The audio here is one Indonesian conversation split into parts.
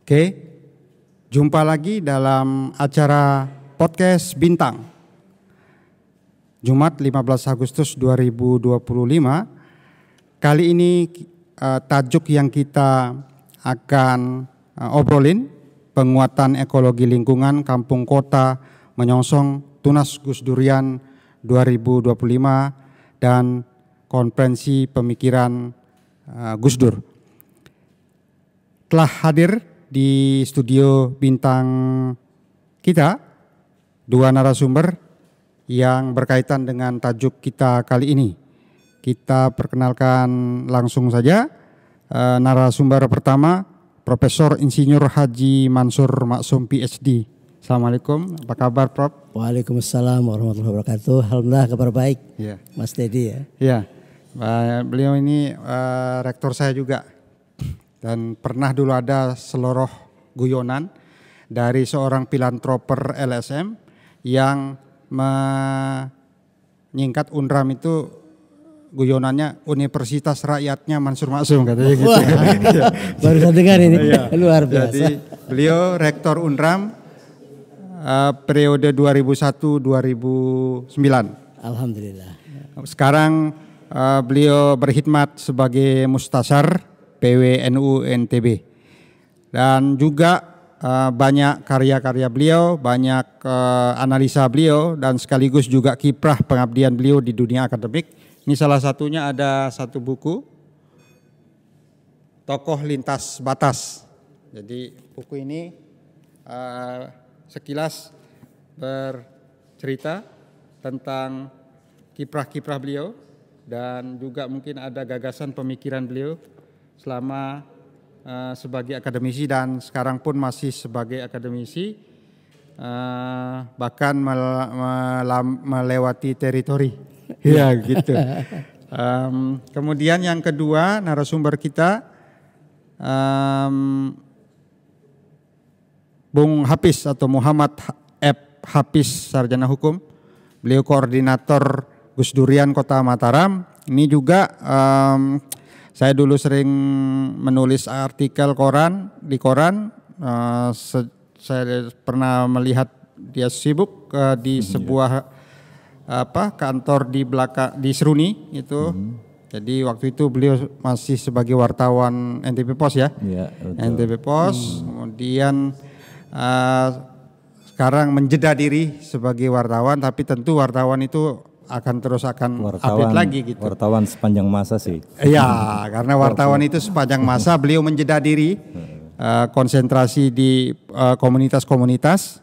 Oke, jumpa lagi dalam acara podcast Bintang. Jumat 15 Agustus 2025. Kali ini tajuk yang kita akan obrolin, penguatan ekologi lingkungan kampung kota menyongsong Tunas Gus Durian 2025 dan konferensi pemikiran Gus Dur. Telah hadir di studio Bintang kita dua narasumber yang berkaitan dengan tajuk kita kali ini. Kita perkenalkan langsung saja narasumber pertama, Profesor Insinyur Haji Mansur Maksum PhD. Assalamualaikum, apa kabar Prof? Waalaikumsalam warahmatullahi wabarakatuh. Alhamdulillah kabar baik, ya. Mas Teddy ya. Ya, beliau ini rektor saya juga. Dan pernah dulu ada seloroh guyonan dari seorang filantroper LSM yang menyingkat UNRAM itu guyonannya Universitas Rakyatnya Mansur Maksum katanya gitu. Baru saya dengar ini, luar biasa. Jadi beliau rektor UNRAM periode 2001-2009. Alhamdulillah. Sekarang beliau berkhidmat sebagai Mustasar PWNU NTB dan juga banyak karya-karya beliau, banyak analisa beliau dan sekaligus juga kiprah pengabdian beliau di dunia akademik. Ini salah satunya ada satu buku, Tokoh Lintas Batas. Jadi buku ini sekilas bercerita tentang kiprah-kiprah beliau dan juga mungkin ada gagasan pemikiran beliau selama sebagai akademisi dan sekarang pun masih sebagai akademisi, bahkan melewati teritori, ya gitu. Kemudian yang kedua narasumber kita, Bung Hafiz atau Muhammad F. Hafiz, sarjana hukum. Beliau koordinator Gus Durian Kota Mataram. Ini juga saya dulu sering menulis artikel di koran. Saya pernah melihat dia sibuk di sebuah kantor di belakang di Seruni itu. Jadi waktu itu beliau masih sebagai wartawan NTB Pos ya. NTB Pos. Kemudian sekarang menjeda diri sebagai wartawan, tapi tentu wartawan itu akan update lagi gitu. Wartawan sepanjang masa sih. Iya, karena wartawan itu sepanjang masa beliau menjeda diri, konsentrasi di komunitas-komunitas,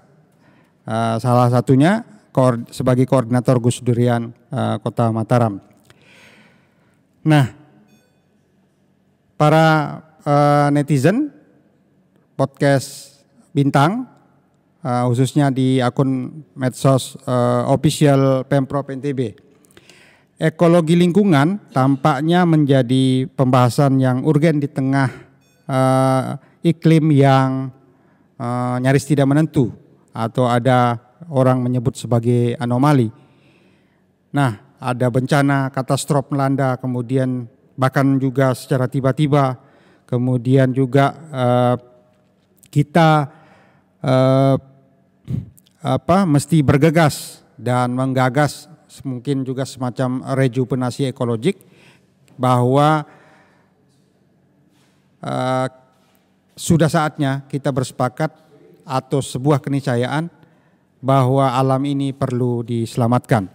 salah satunya sebagai koordinator Gus Durian Kota Mataram. Nah, para netizen podcast Bintang, khususnya di akun medsos official Pemprov NTB. Ekologi lingkungan tampaknya menjadi pembahasan yang urgen di tengah iklim yang nyaris tidak menentu atau ada orang menyebut sebagai anomali. Nah, ada bencana katastrof melanda, kemudian bahkan juga secara tiba-tiba, kemudian juga kita mesti bergegas dan menggagas mungkin juga semacam rejuvenasi ekologik, bahwa sudah saatnya kita bersepakat atau sebuah keniscayaan bahwa alam ini perlu diselamatkan.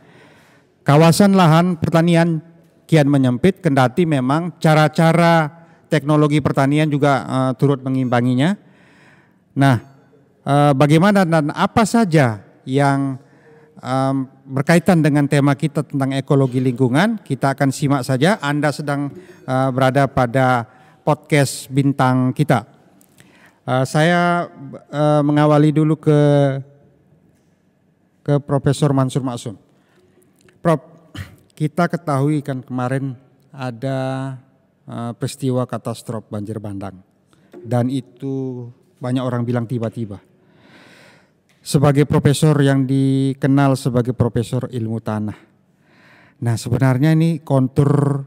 Kawasan lahan pertanian kian menyempit, kendati memang cara-cara teknologi pertanian juga turut mengimbanginya. Nah, bagaimana dan apa saja yang berkaitan dengan tema kita tentang ekologi lingkungan, kita akan simak saja. Anda sedang berada pada podcast Bintang kita. Saya mengawali dulu ke Profesor Mansur Maksum. Prof, kita ketahui kan kemarin ada peristiwa katastrof banjir bandang, dan itu banyak orang bilang tiba-tiba. Sebagai profesor yang dikenal sebagai profesor ilmu tanah. Nah, sebenarnya ini kontur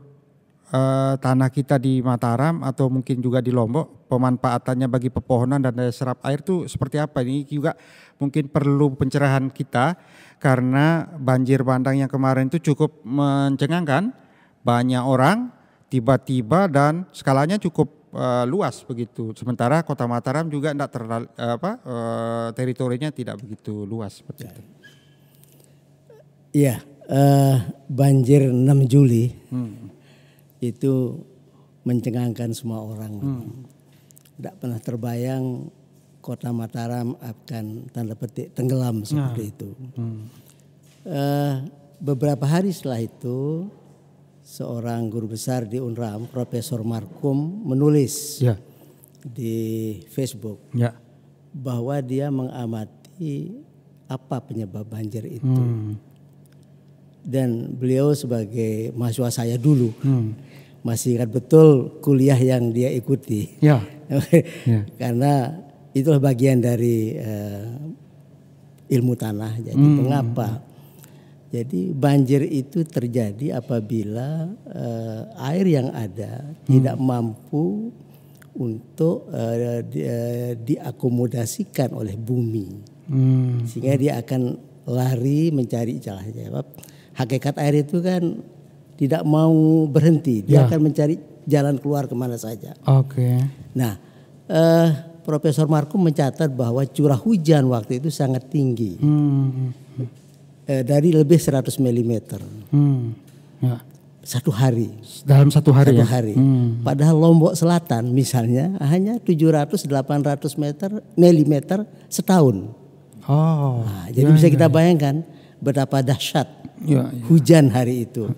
tanah kita di Mataram atau mungkin juga di Lombok, pemanfaatannya bagi pepohonan dan daya serap air itu seperti apa? Ini juga mungkin perlu pencerahan kita karena banjir bandang yang kemarin itu cukup mencengangkan, banyak orang tiba-tiba dan skalanya cukup luas begitu. Sementara Kota Mataram juga tidak terlalu teritorinya tidak begitu luas seperti itu. Iya, banjir 6 Juli. Itu mencengangkan semua orang. Tidak pernah terbayang Kota Mataram akan tanda petik tenggelam seperti itu. Beberapa hari setelah itu seorang guru besar di UNRAM, Profesor Markum, menulis di Facebook bahwa dia mengamati apa penyebab banjir itu. Dan beliau sebagai mahasiswa saya dulu masih ingat betul kuliah yang dia ikuti. Karena itulah bagian dari ilmu tanah. Jadi mengapa? Jadi banjir itu terjadi apabila air yang ada tidak mampu untuk diakomodasikan oleh bumi. Sehingga dia akan lari mencari celah. Hakikat air itu kan tidak mau berhenti, dia akan mencari jalan keluar kemana saja. Nah, Profesor Markum mencatat bahwa curah hujan waktu itu sangat tinggi, dari lebih 100 mm. Satu hari. Dalam satu hari. Padahal Lombok Selatan misalnya hanya 700-800 mm setahun. Nah, jadi bisa kita bayangkan betapa dahsyat hujan hari itu.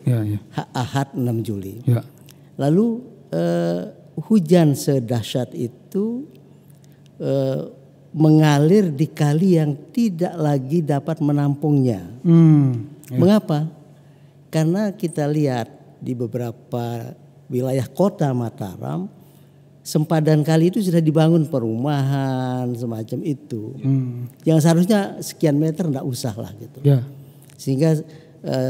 Ahad 6 Juli. Lalu hujan sedahsyat itu mengalir di kali yang tidak lagi dapat menampungnya. Mengapa? Karena kita lihat di beberapa wilayah Kota Mataram, sempadan kali itu sudah dibangun perumahan semacam itu. Yang seharusnya sekian meter enggak usah lah gitu. Sehingga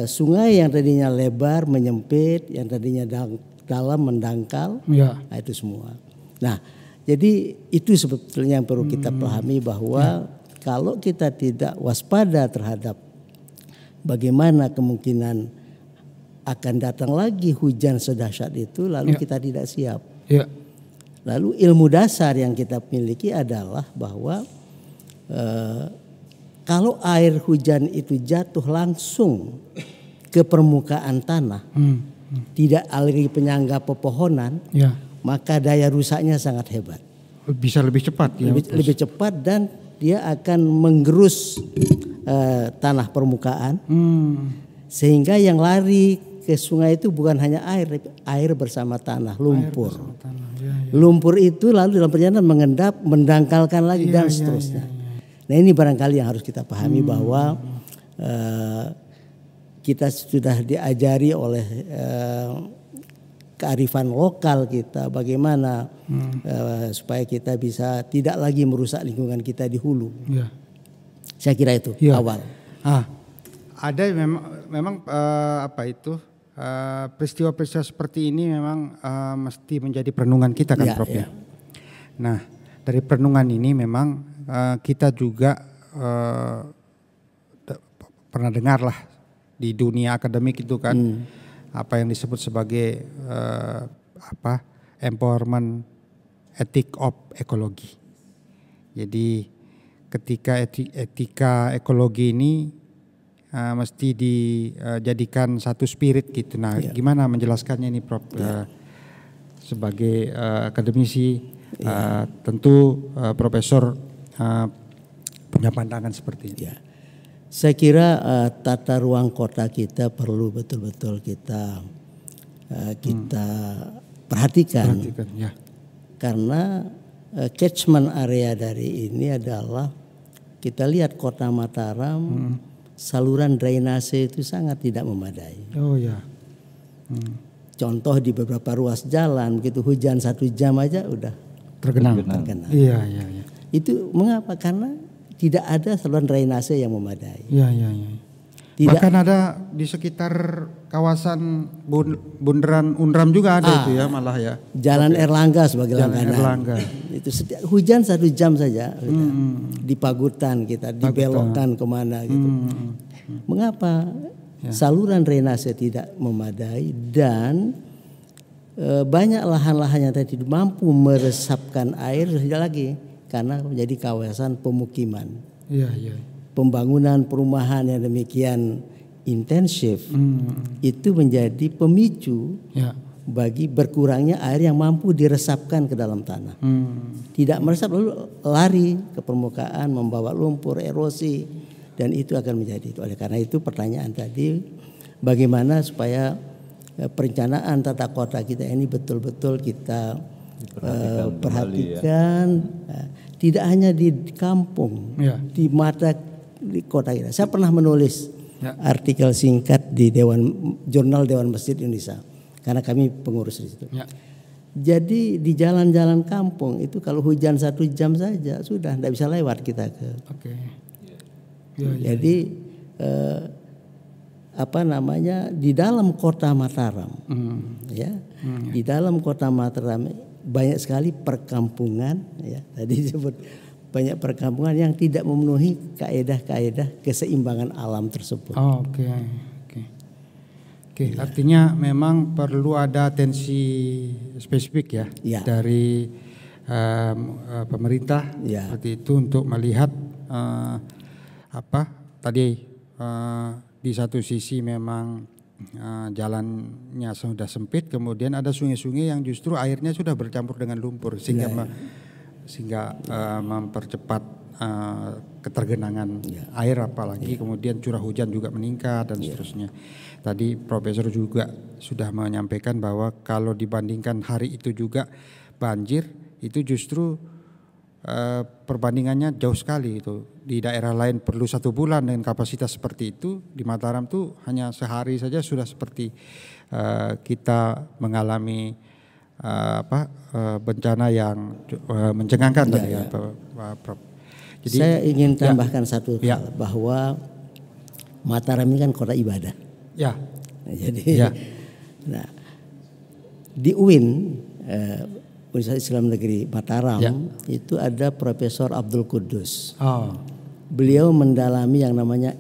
sungai yang tadinya lebar menyempit, yang tadinya dalam mendangkal, nah itu semua. Nah, jadi itu sebetulnya yang perlu kita pahami bahwa kalau kita tidak waspada terhadap bagaimana kemungkinan akan datang lagi hujan sedahsyat itu, lalu kita tidak siap. Lalu ilmu dasar yang kita miliki adalah bahwa kalau air hujan itu jatuh langsung ke permukaan tanah, tidak aliri penyangga pepohonan, maka daya rusaknya sangat hebat. Bisa lebih cepat. Lebih cepat dan dia akan menggerus tanah permukaan, sehingga yang lari ke sungai itu bukan hanya air bersama tanah, lumpur. Lumpur itu lalu dalam perjalanan mengendap, mendangkalkan lagi dan seterusnya. Nah ini barangkali yang harus kita pahami bahwa kita sudah diajari oleh kearifan lokal kita bagaimana supaya kita bisa tidak lagi merusak lingkungan kita di hulu. Saya kira itu awal. Ada memang peristiwa-peristiwa seperti ini memang mesti menjadi perenungan kita kan Prof ya. Nah dari perenungan ini memang kita juga pernah dengar lah di dunia akademik itu kan apa yang disebut sebagai empowerment ethic of ekologi. Jadi ketika etika ekologi ini mesti dijadikan satu spirit gitu. Nah, gimana menjelaskannya ini Prof? Sebagai akademisi tentu Profesor punya pandangan seperti ini. Saya kira tata ruang kota kita perlu betul-betul kita perhatikan. Karena catchment area dari ini adalah kita lihat Kota Mataram, saluran drainase itu sangat tidak memadai. Contoh di beberapa ruas jalan, begitu hujan 1 jam aja udah tergenang. Iya. Itu mengapa? Karena tidak ada saluran drainase yang memadai. Bahkan ada di sekitar kawasan bundaran Unram juga ada itu ya malah ya. Jalan Erlangga sebagai langganan. Erlangga. Itu hujan 1 jam saja di Pagutan kita dibelokkan kemana gitu. Mengapa? Saluran drainase tidak memadai dan banyak lahan-lahan yang tadi mampu meresapkan air tidak lagi karena menjadi kawasan pemukiman. Pembangunan perumahan yang demikian intensif itu menjadi pemicu bagi berkurangnya air yang mampu diresapkan ke dalam tanah. Tidak meresap lalu lari ke permukaan membawa lumpur, erosi, dan itu akan menjadi itu. Oleh karena itu pertanyaan tadi bagaimana supaya perencanaan tata kota kita ini betul-betul kita perhatikan tidak hanya di kampung, di mata di kota kita. Saya pernah menulis artikel singkat di jurnal Dewan Masjid Indonesia karena kami pengurus di situ. Jadi di jalan-jalan kampung itu kalau hujan 1 jam saja sudah tidak bisa lewat kita ke. Jadi di dalam kota Mataram, di dalam kota Mataram banyak sekali perkampungan, ya tadi disebut banyak perkampungan yang tidak memenuhi kaedah-kaedah keseimbangan alam tersebut. Oke. Artinya memang perlu ada atensi spesifik ya dari pemerintah seperti itu untuk melihat di satu sisi memang jalannya sudah sempit, kemudian ada sungai-sungai yang justru airnya sudah bercampur dengan lumpur sehingga mempercepat ketergenangan air, apalagi kemudian curah hujan juga meningkat dan seterusnya. Tadi Profesor juga sudah menyampaikan bahwa kalau dibandingkan hari itu juga banjir itu justru perbandingannya jauh sekali itu. Di daerah lain perlu 1 bulan dengan kapasitas seperti itu, di Mataram tuh hanya sehari saja sudah seperti kita mengalami bencana yang mencengangkan tadi ya, Prof. Jadi saya ingin tambahkan satu hal bahwa Mataram ini kan kota ibadah. Jadi di UIN Universitas Islam Negeri Mataram itu ada Profesor Abdul Kudus. Beliau mendalami yang namanya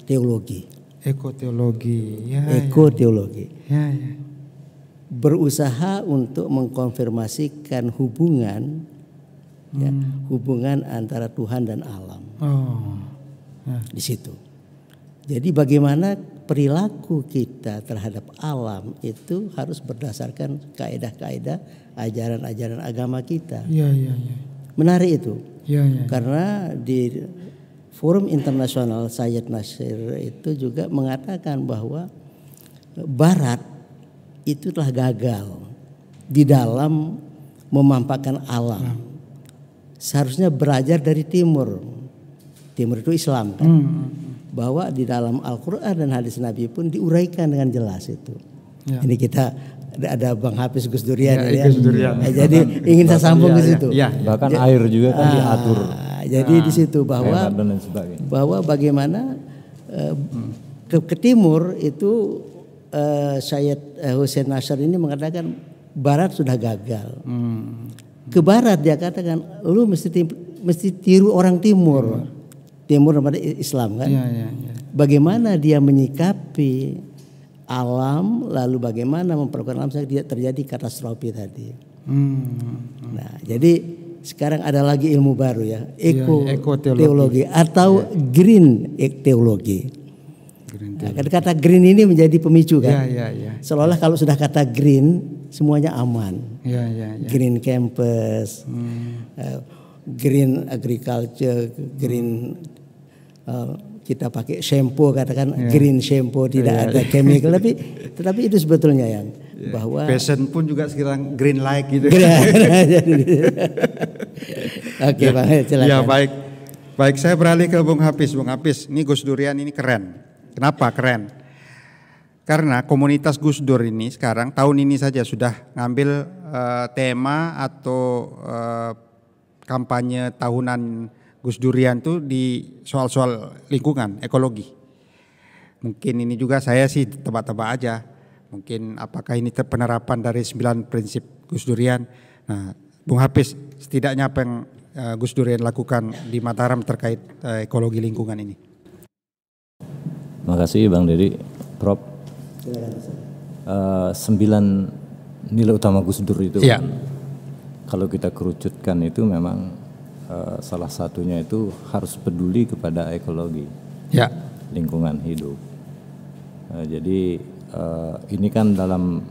teologi. Ekoteologi. Berusaha untuk mengkonfirmasikan hubungan antara Tuhan dan alam. Di situ. Jadi bagaimana perilaku kita terhadap alam itu harus berdasarkan kaedah-kaedah ajaran-ajaran agama kita. Menarik itu. Karena di Forum Internasional Sayyid Nasir itu juga mengatakan bahwa Barat itu telah gagal di dalam memampakkan alam. Seharusnya belajar dari Timur. Timur itu Islam kan. Bahwa di dalam Al-Quran dan hadis Nabi pun diuraikan dengan jelas itu. Ini kita ada Bang Hafiz Gus Durian. Jadi ingin saya sambung ke situ. Bahkan air juga kan diatur. Jadi di situ bahwa bagaimana ke timur itu Syed Hussein Nasr ini mengatakan Barat sudah gagal. Ke Barat dia katakan lu mesti tiru orang Timur. Timur pada Islam kan. Bagaimana dia menyikapi alam, lalu bagaimana memperlakukan alam sampai tidak terjadi katastrofi tadi. Nah, jadi sekarang ada lagi ilmu baru ya, ekoteologi atau green teologi. Nah, kata green ini menjadi pemicu kan. Seolah-olah kalau sudah kata green semuanya aman. Green campus, green agriculture, green kita pakai shampoo katakan green shampoo, tidak ada chemical, tetapi itu sebetulnya yang bahwa fashion pun juga sekarang green light gitu. Oke, Bang, silakan. Ya, baik saya beralih ke Bung Hafiz. Bung Hafiz, ini Gus Durian ini keren. Kenapa keren? Karena komunitas Gus Dur ini sekarang tahun ini saja sudah ngambil tema atau kampanye tahunan Gus Durian tuh di soal-soal lingkungan, ekologi. Mungkin ini juga saya sih tebak-tebak aja. Mungkin apakah ini penerapan dari 9 prinsip Gus Durian. Nah, Bung Hafiz, setidaknya apa yang Gus Durian lakukan di Mataram terkait ekologi lingkungan ini? Makasih Bang Dedi, Prof. 9 nilai utama Gus Dur itu kan, kalau kita kerucutkan itu memang salah satunya itu harus peduli kepada ekologi, lingkungan hidup. Jadi ini kan dalam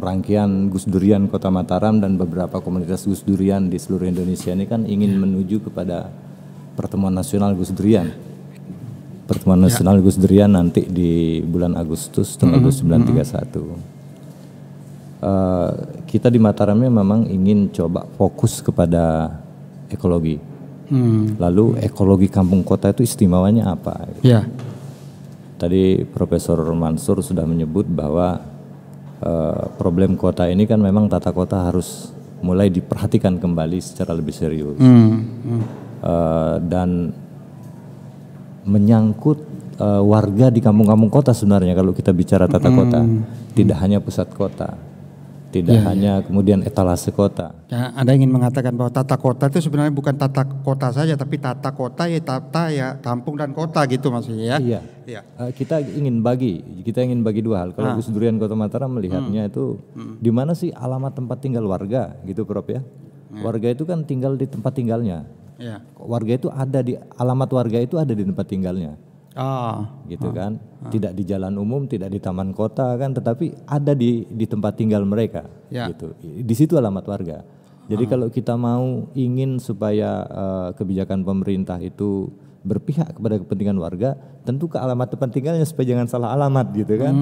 rangkaian Gus Durian Kota Mataram dan beberapa komunitas Gus Durian di seluruh Indonesia ini kan ingin menuju kepada pertemuan nasional Gus Durian. Pertemuan nasional Gus Durian nanti di bulan Agustus tanggal 29-31. Kita di Mataramnya memang ingin coba fokus kepada ekologi. Lalu ekologi kampung kota itu istimewanya apa? Tadi Profesor Mansur sudah menyebut bahwa problem kota ini kan memang tata kota harus mulai diperhatikan kembali secara lebih serius. Dan menyangkut warga di kampung-kampung kota sebenarnya kalau kita bicara tata kota. Tidak hanya pusat kota, tidak hanya kemudian etalase kota. Ya, Anda ingin mengatakan bahwa tata kota itu sebenarnya bukan tata kota saja, tapi tata kota ya kampung dan kota gitu maksudnya ya. Iya. Kita ingin bagi dua hal. Kalau Gus Durian Kota Mataram melihatnya itu di mana sih alamat tempat tinggal warga gitu Prof ya. Warga itu kan tinggal di tempat tinggalnya. Warga itu alamat warga itu ada di tempat tinggalnya. Gitu kan. Tidak di jalan umum, tidak di taman kota kan, tetapi ada di tempat tinggal mereka gitu. Di situ alamat warga. Jadi kalau kita ingin supaya kebijakan pemerintah itu berpihak kepada kepentingan warga, tentu ke alamat tempat tinggalnya supaya jangan salah alamat gitu kan.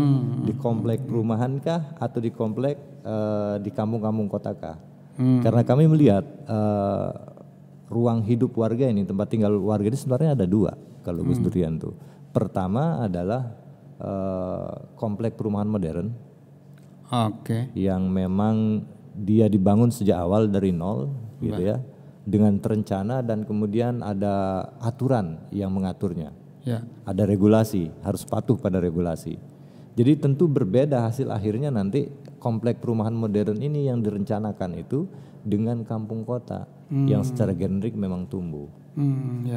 Di komplek perumahan kah atau di komplek di kampung-kampung kota kah? Karena kami melihat ruang hidup warga ini, tempat tinggal warga ini sebenarnya ada 2 kalau Gus Durian tuh. Pertama adalah komplek perumahan modern, yang memang dia dibangun sejak awal dari nol, gitu ya, dengan terencana dan kemudian ada aturan yang mengaturnya, ada regulasi, harus patuh pada regulasi. Jadi tentu berbeda hasil akhirnya nanti komplek perumahan modern ini yang direncanakan itu dengan kampung kota yang secara generik memang tumbuh.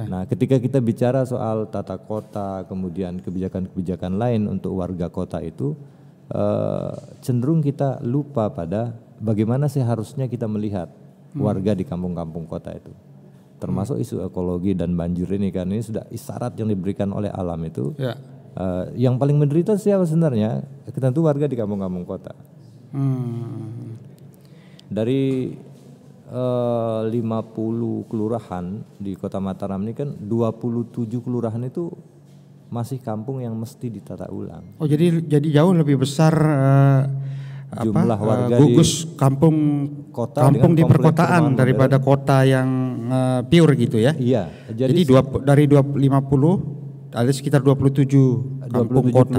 Nah, ketika kita bicara soal tata kota, kemudian kebijakan-kebijakan lain untuk warga kota itu, cenderung kita lupa pada bagaimana seharusnya kita melihat warga di kampung-kampung kota itu. Termasuk isu ekologi dan banjir ini kan, ini sudah isyarat yang diberikan oleh alam itu. Yang paling menderita siapa sebenarnya? Tentu warga di kampung-kampung kota. Dari 50 kelurahan di Kota Mataram ini kan 27 kelurahan itu masih kampung yang mesti ditata ulang. Oh, jadi jauh lebih besar jumlah warga gugus kampung di perkotaan daripada kota yang pure gitu ya. Iya. Jadi dari 50 ada sekitar 27 kampung kota,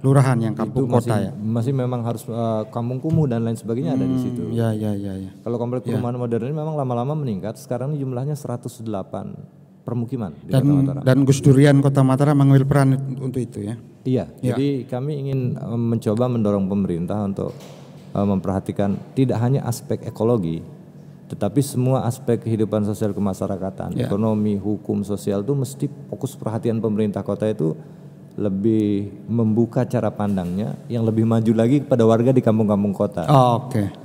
kelurahan yang kampung kota ya. Masih memang harus kampung kumuh dan lain sebagainya ada di situ. Ya. Kalau komplek perumahan modern ini memang lama-lama meningkat. Sekarang ini jumlahnya 108 permukiman di Kota Mataram. Dan Gus Durian Kota Mataram mengambil peran untuk itu ya. Iya. Jadi kami ingin mencoba mendorong pemerintah untuk memperhatikan tidak hanya aspek ekologi, tetapi semua aspek kehidupan sosial kemasyarakatan, ekonomi, hukum, sosial itu mesti fokus perhatian pemerintah kota itu lebih membuka cara pandangnya yang lebih maju lagi kepada warga di kampung-kampung kota.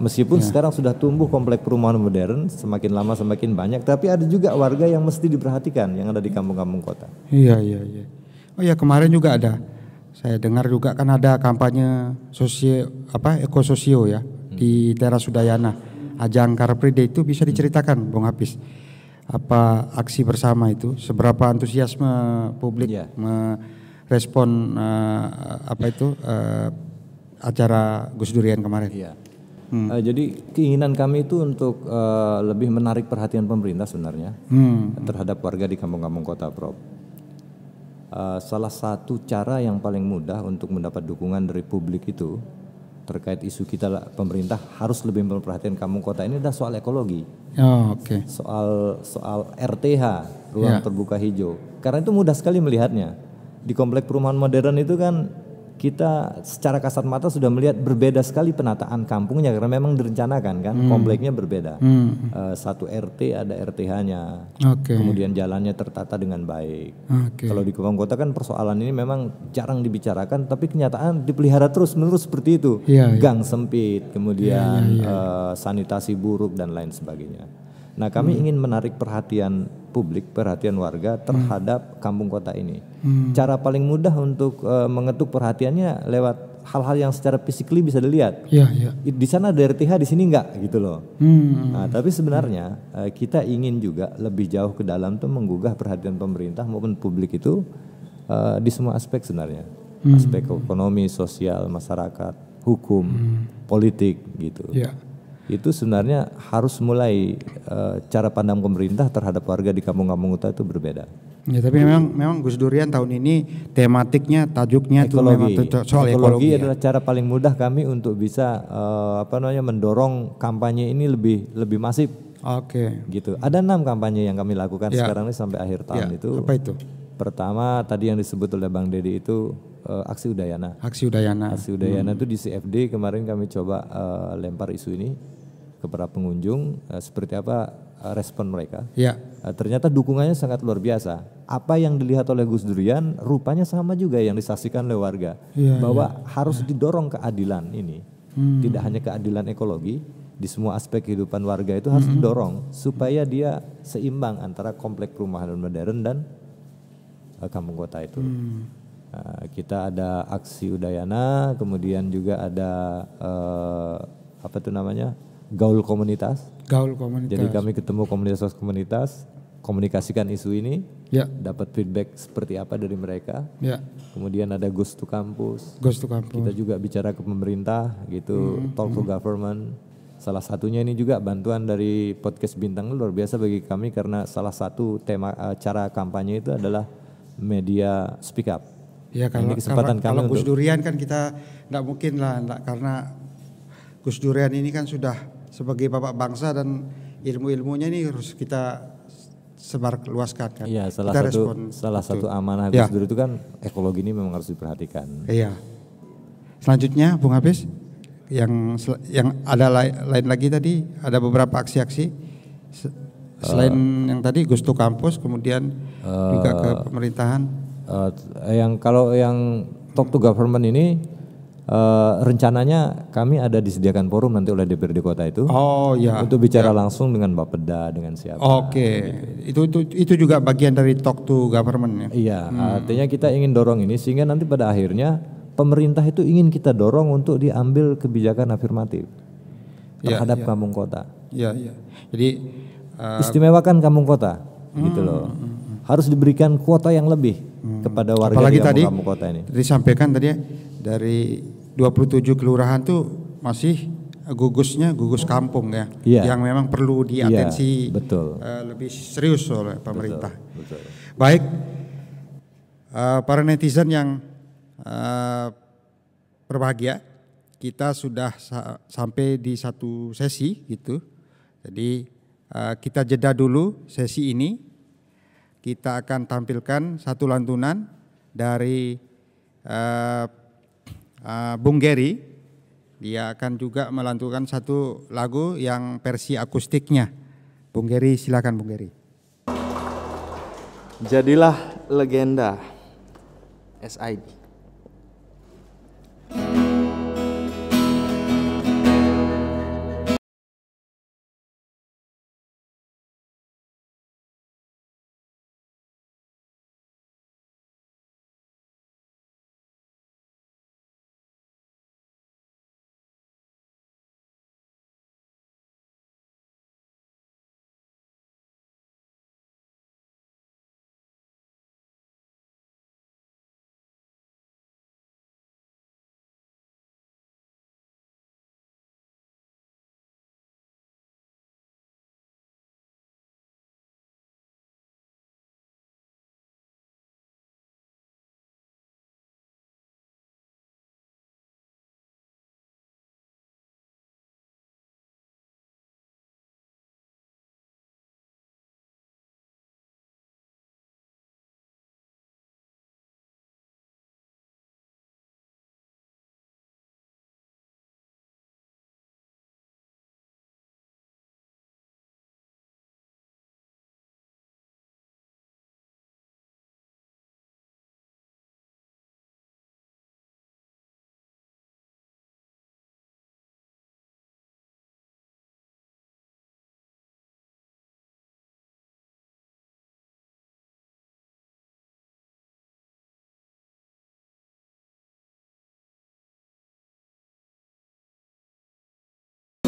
Meskipun sekarang sudah tumbuh komplek perumahan modern, semakin lama semakin banyak, tapi ada juga warga yang mesti diperhatikan yang ada di kampung-kampung kota. Iya. Oh ya, kemarin juga ada. Saya dengar juga kan ada kampanye ekososio ya di Teras Udayana. Ajang Car Free Day itu bisa diceritakan Bung Hafiz, apa aksi bersama itu, seberapa antusiasme publik merespon acara Gus Durian kemarin. Jadi keinginan kami itu untuk lebih menarik perhatian pemerintah sebenarnya terhadap warga di kampung-kampung kota, Prof. Salah satu cara yang paling mudah untuk mendapat dukungan dari publik itu terkait isu kita pemerintah harus lebih memperhatikan kampung kota ini adalah soal ekologi. Soal RTH, ruang terbuka hijau. Karena itu mudah sekali melihatnya. Di komplek perumahan modern itu kan kita secara kasat mata sudah melihat berbeda sekali penataan kampungnya karena memang direncanakan kan, kompleknya berbeda. Satu RT ada RTH-nya, kemudian jalannya tertata dengan baik. Kalau di Kepulauan Kota kan persoalan ini memang jarang dibicarakan, tapi kenyataan dipelihara terus menerus seperti itu. Gang sempit, kemudian sanitasi buruk dan lain sebagainya. Nah, kami ingin menarik perhatian publik, perhatian warga terhadap kampung kota ini. Cara paling mudah untuk mengetuk perhatiannya lewat hal-hal yang secara physically bisa dilihat. Di sana ada RTH, di sini enggak gitu loh. Nah, tapi sebenarnya kita ingin juga lebih jauh ke dalam tuh menggugah perhatian pemerintah maupun publik itu di semua aspek sebenarnya. Aspek ekonomi, sosial, masyarakat, hukum, politik gitu. Itu sebenarnya harus mulai cara pandang pemerintah terhadap warga di kampung-kampung kota itu berbeda. Ya, tapi memang Gus Durian tahun ini tematiknya, tajuknya itu memang soal ekologi. Adalah cara paling mudah kami untuk bisa mendorong kampanye ini lebih masif. Gitu. Ada 6 kampanye yang kami lakukan sekarang ini sampai akhir tahun itu. Apa itu? Pertama tadi yang disebut oleh Bang Dedi itu Aksi Udayana. Aksi Udayana itu di CFD kemarin kami coba lempar isu ini kepada pengunjung, seperti apa respon mereka. Ternyata dukungannya sangat luar biasa. Apa yang dilihat oleh Gus Durian rupanya sama juga yang disaksikan oleh warga. Bahwa harus didorong keadilan ini. Tidak hanya keadilan ekologi, di semua aspek kehidupan warga itu harus didorong supaya dia seimbang antara komplek perumahan modern dan kampung kota itu. Kita ada Aksi Udayana, kemudian juga ada Gaul komunitas. Jadi kami ketemu komunitas, komunikasikan isu ini, dapat feedback seperti apa dari mereka. Kemudian ada Goes to Campus. Kita juga bicara ke pemerintah gitu, talk to government. Salah satunya ini juga bantuan dari podcast Bintang luar biasa bagi kami karena salah satu tema cara kampanye itu adalah media speak up. Kalau Gus Durian kan kita tidak mungkin lah, karena Gus Durian ini kan sudah sebagai bapak bangsa dan ilmu-ilmunya ini harus kita sebar luaskan kan. Iya, salah satu amanah Gus Dur itu kan ekologi ini memang harus diperhatikan. Selanjutnya Bung Hafiz, yang ada lain lagi tadi, ada beberapa aksi-aksi selain yang tadi Gus to Campus, kemudian juga ke pemerintahan. Kalau yang talk to government ini rencananya kami ada disediakan forum nanti oleh DPRD kota itu untuk bicara langsung dengan Bapeda, dengan siapa. Itu juga bagian dari talk to government ya. Artinya kita ingin dorong ini sehingga nanti pada akhirnya pemerintah itu ingin kita dorong untuk diambil kebijakan afirmatif terhadap kampung kota. Jadi istimewakan kampung kota gitu loh. Harus diberikan kuota yang lebih kepada warga di kampung kota ini. Disampaikan tadi ya, dari 27 kelurahan tuh masih gugus kampung ya, yang memang perlu diatensi lebih serius oleh pemerintah. Betul. Baik, para netizen yang berbahagia, kita sudah sampai di satu sesi gitu. Jadi kita jeda dulu sesi ini. Kita akan tampilkan satu lantunan dari Bung Geri. Dia akan juga melantunkan satu lagu yang versi akustiknya. Bung Geri, silakan Bung Geri. Jadilah legenda SID.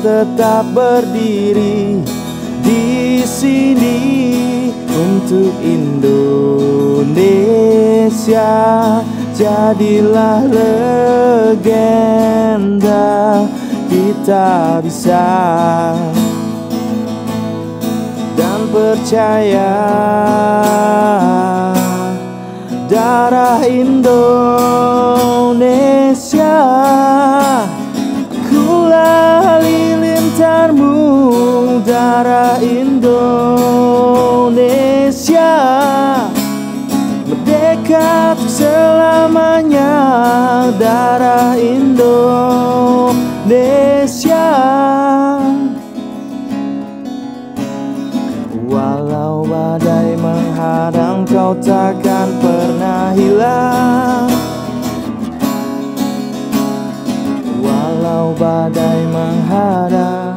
tetap berdiri di sini untuk Indonesia. Jadilah legenda, kita bisa dan percaya. Darah Indonesia, ku halilintarmu. Darah Indonesia, merdeka untuk selamanya. Darah Indonesia, walau badai menghadang, kau takkan pernah hilang. Walau badai menghadang.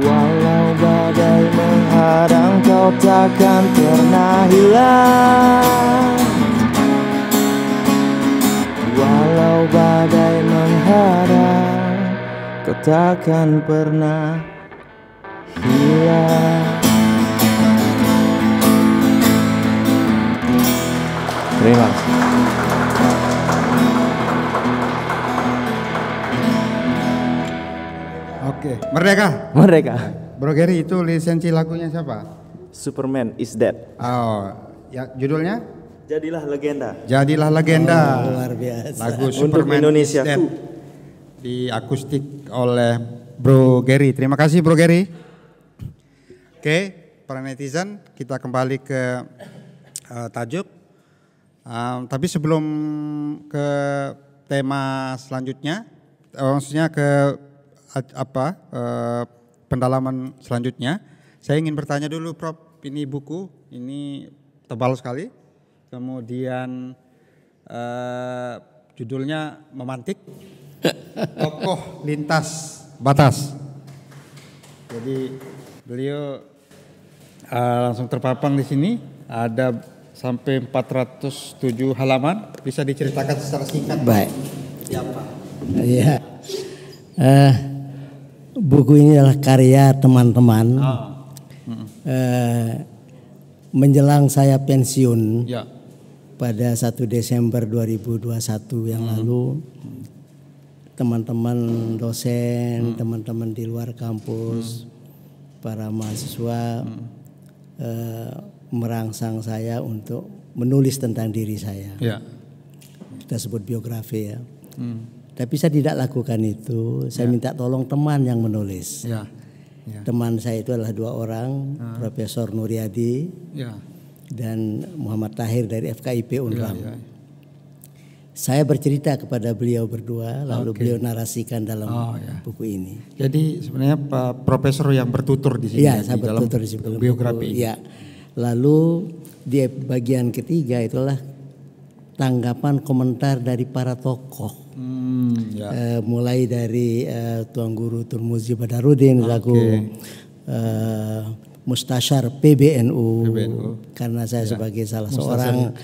Walau badai menghadang, kau takkan pernah hilang. Walau badai menghadang, kau takkan pernah hilang. Terima kasih. Oke, merdeka. Merdeka. Bro Gary, itu lisensi lagunya siapa? Superman is dead. Oh, ya judulnya? Jadilah legenda. Jadilah legenda. Luar biasa. Lagu Untuk Superman Indonesia is Dead ku. di akustik oleh Bro Gary. Terima kasih Bro Gary. Oke, para netizen, kita kembali ke tajuk. Tapi sebelum ke tema selanjutnya, maksudnya ke pendalaman selanjutnya, saya ingin bertanya dulu Prof, ini buku ini tebal sekali, kemudian judulnya memantik tokoh lintas batas. Jadi beliau langsung terpapang di sini, ada sampai 407 halaman, bisa diceritakan secara singkat. Baik. Siapa? Iya. Buku ini adalah karya teman-teman. Menjelang saya pensiun Ya. pada 1 Desember 2021 yang lalu, teman-teman dosen, teman-teman di luar kampus, para mahasiswa merangsang saya untuk menulis tentang diri saya. Ya. kita sebut biografi ya. Tapi saya tidak lakukan itu. Saya minta tolong teman yang menulis. Ya. Teman saya itu adalah 2 orang, Profesor Nuryadi dan Muhammad Tahir dari FKIP Unram. Saya bercerita kepada beliau berdua, lalu beliau narasikan dalam buku ini. Jadi sebenarnya Pak Profesor yang bertutur di sini. Iya, saya bertutur di sini. Biografi. Iya. Lalu di bagian ketiga itulah tanggapan komentar dari para tokoh. Mulai dari Tuan Guru Turmuzi Badarudin selaku Mustasyar PBNU, karena saya sebagai salah seorang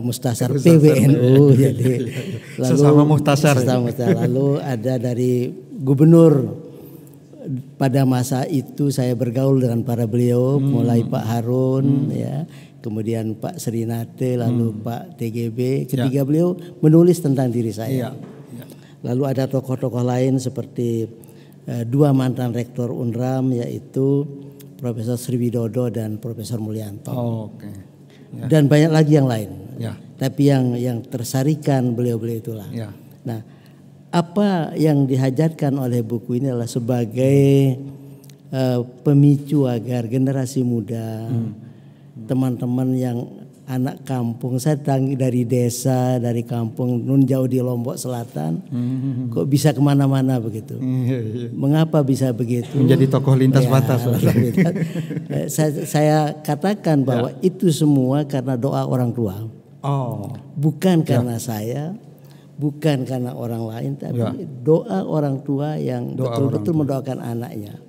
Mustasyar PBNU, jadi lalu sesama Mustasyar. Lalu ada dari Gubernur. Pada masa itu saya bergaul dengan para beliau, mulai Pak Harun, ya, kemudian Pak Serinate, lalu Pak TGB. Ketiga beliau menulis tentang diri saya. Lalu ada tokoh-tokoh lain seperti 2 mantan rektor Unram, yaitu Profesor Sriwidodo dan Profesor Mulyanto. Dan banyak lagi yang lain. Tapi yang tersarikan beliau-beliau itulah. Nah, apa yang dihajarkan oleh buku ini adalah sebagai pemicu agar generasi muda, teman-teman yang anak kampung, saya dari desa, dari kampung nun jauh di Lombok Selatan, kok bisa kemana-mana begitu? Mengapa bisa begitu? Menjadi tokoh lintas batas. Saya katakan bahwa itu semua karena doa orang tua. Bukan karena saya, bukan karena orang lain, tapi doa orang tua yang betul-betul mendoakan anaknya.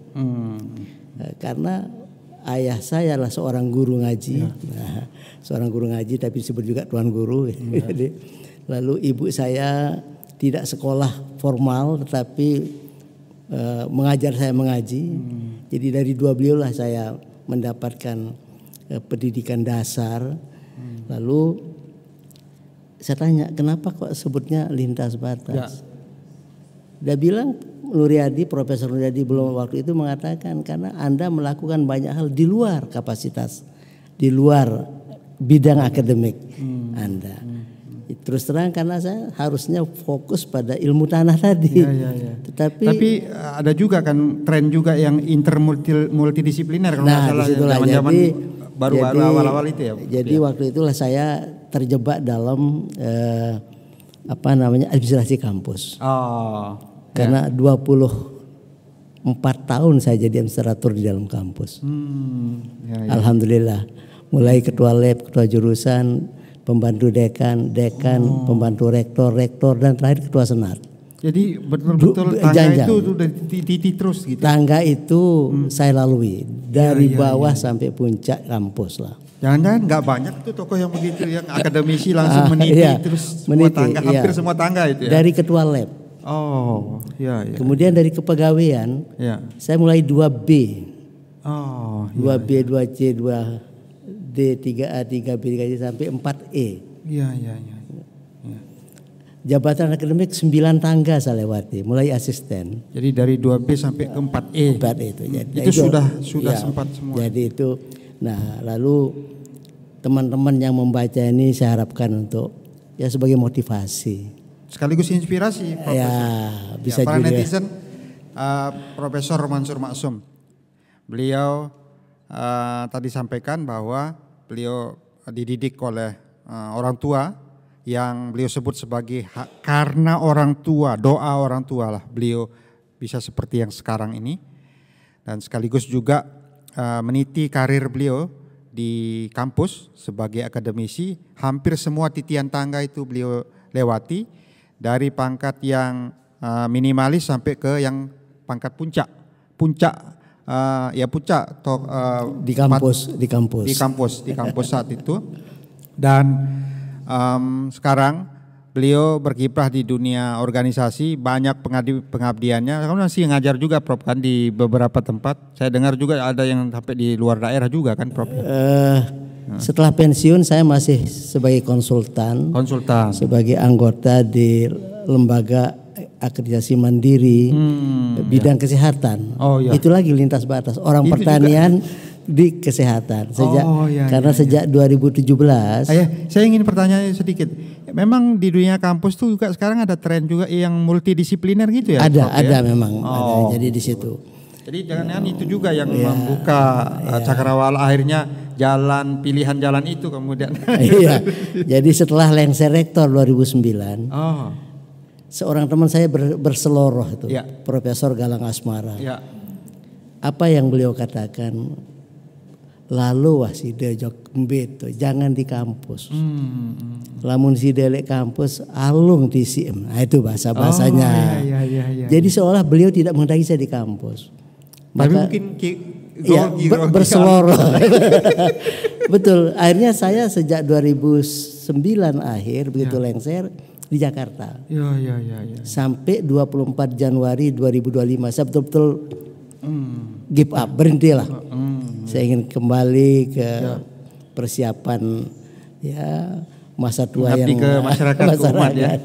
Karena ayah saya adalah seorang guru ngaji, seorang guru ngaji tapi disebut juga tuan guru. Lalu ibu saya tidak sekolah formal tetapi mengajar saya mengaji. Jadi dari 2 beliau lah saya mendapatkan pendidikan dasar. Lalu saya tanya, kenapa kok sebutnya lintas batas? Dia bilang, Profesor Nuryadi belum waktu itu mengatakan karena Anda melakukan banyak hal di luar kapasitas, di luar bidang akademik Anda. Terus terang karena saya harusnya fokus pada ilmu tanah tadi. Tapi ada juga kan tren juga yang multidisipliner kalau nggak salah. Zaman-zaman baru awal-awal itu ya. Jadi waktu itulah saya terjebak dalam administrasi kampus. Karena 24 tahun saya jadi administrator di dalam kampus. Alhamdulillah, mulai ketua lab, ketua jurusan, pembantu dekan, pembantu rektor, dan terakhir ketua senat. Jadi betul-betul tangga itu udah titi terus gitu. Tangga itu saya lalui dari bawah sampai puncak kampus lah. Jangan-jangan nggak banyak tuh tokoh yang begitu, yang akademisi langsung meniti terus semua tangga, hampir semua tangga itu ya. Dari ketua lab. Kemudian dari kepegawaian, saya mulai 2B. 2B, 2C, 2D, 3A, 3B, 3C sampai 4E. Jabatan akademik 9 tangga saya lewati, mulai asisten. Jadi dari 2B sampai ke 4E. 4E itu. Itu sudah sempat semua. Jadi itu. Nah, lalu teman-teman yang membaca ini saya harapkan untuk sebagai motivasi. Sekaligus inspirasi, Profesor. Bisa para juga. netizen, Profesor Mansur Maksum, beliau tadi sampaikan bahwa beliau dididik oleh orang tua yang beliau sebut sebagai karena orang tua, doa orang tua lah beliau bisa seperti yang sekarang ini, dan sekaligus juga meniti karir beliau di kampus sebagai akademisi. Hampir semua titian tangga itu beliau lewati. Dari pangkat yang minimalis sampai ke yang pangkat puncak di kampus saat itu. Dan sekarang beliau berkiprah di dunia organisasi, banyak pengabdiannya. Kamu masih ngajar juga, Prof, kan di beberapa tempat. Saya dengar juga ada yang sampai di luar daerah juga kan, Prof. Setelah pensiun saya masih sebagai konsultan, sebagai anggota di lembaga akreditasi mandiri bidang kesehatan. Itu lagi lintas batas. Orang itu pertanian di kesehatan karena iya. sejak 2017. Saya ingin pertanyaan sedikit. Memang di dunia kampus tuh juga sekarang ada tren juga yang multidisipliner gitu ya? Ada memang. Ada. Jadi di situ. Jadi jangan-jangan itu juga yang membuka cakrawala, akhirnya pilihan jalan itu kemudian. Iya. Jadi setelah lengser rektor 2009, seorang teman saya berseloroh itu, Profesor Galang Asmara. Ya. Apa yang beliau katakan? Lalu wasida jok beto, jangan di kampus. Lamun si delek kampus alung di SIM. Nah, itu bahasanya. Jadi seolah beliau tidak menghendaki saya di kampus. Maka mungkin berseloroh. Betul. Akhirnya saya sejak 2009 akhir begitu lengser di Jakarta. Sampai 24 Januari 2025 saya betul-betul give up, berhentilah. Saya ingin kembali ke persiapan masa tua yang ke masyarakat umat ya.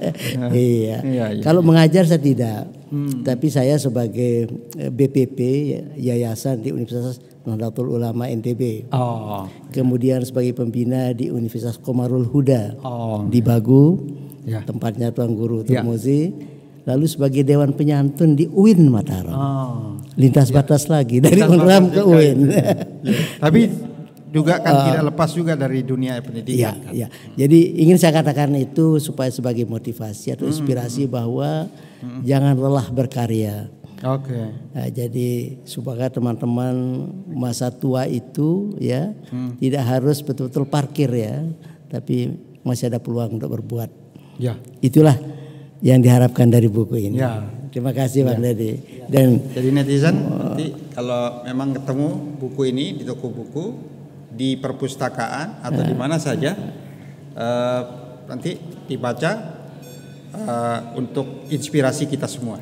Iya. Kalau mengajar saya tidak. Tapi saya sebagai BPP Yayasan di Universitas Nahdlatul Ulama NTB. Kemudian sebagai pembina di Universitas Qomarul Huda di Bagu, tempatnya Tuan Guru Turmuzi. Lalu sebagai Dewan Penyantun di UIN Mataram. Lintas batas lagi dari UNRAM ke UIN. Tapi juga kan tidak lepas juga dari dunia pendidikan. Iya. Jadi ingin saya katakan itu supaya sebagai motivasi atau inspirasi bahwa jangan lelah berkarya. Nah, jadi supaya teman-teman masa tua itu tidak harus betul-betul parkir tapi masih ada peluang untuk berbuat. Itulah yang diharapkan dari buku ini. Terima kasih Bang Dedi. Dan jadi netizen nanti kalau memang ketemu buku ini di toko buku, di perpustakaan atau di mana saja, nanti dibaca untuk inspirasi kita semua.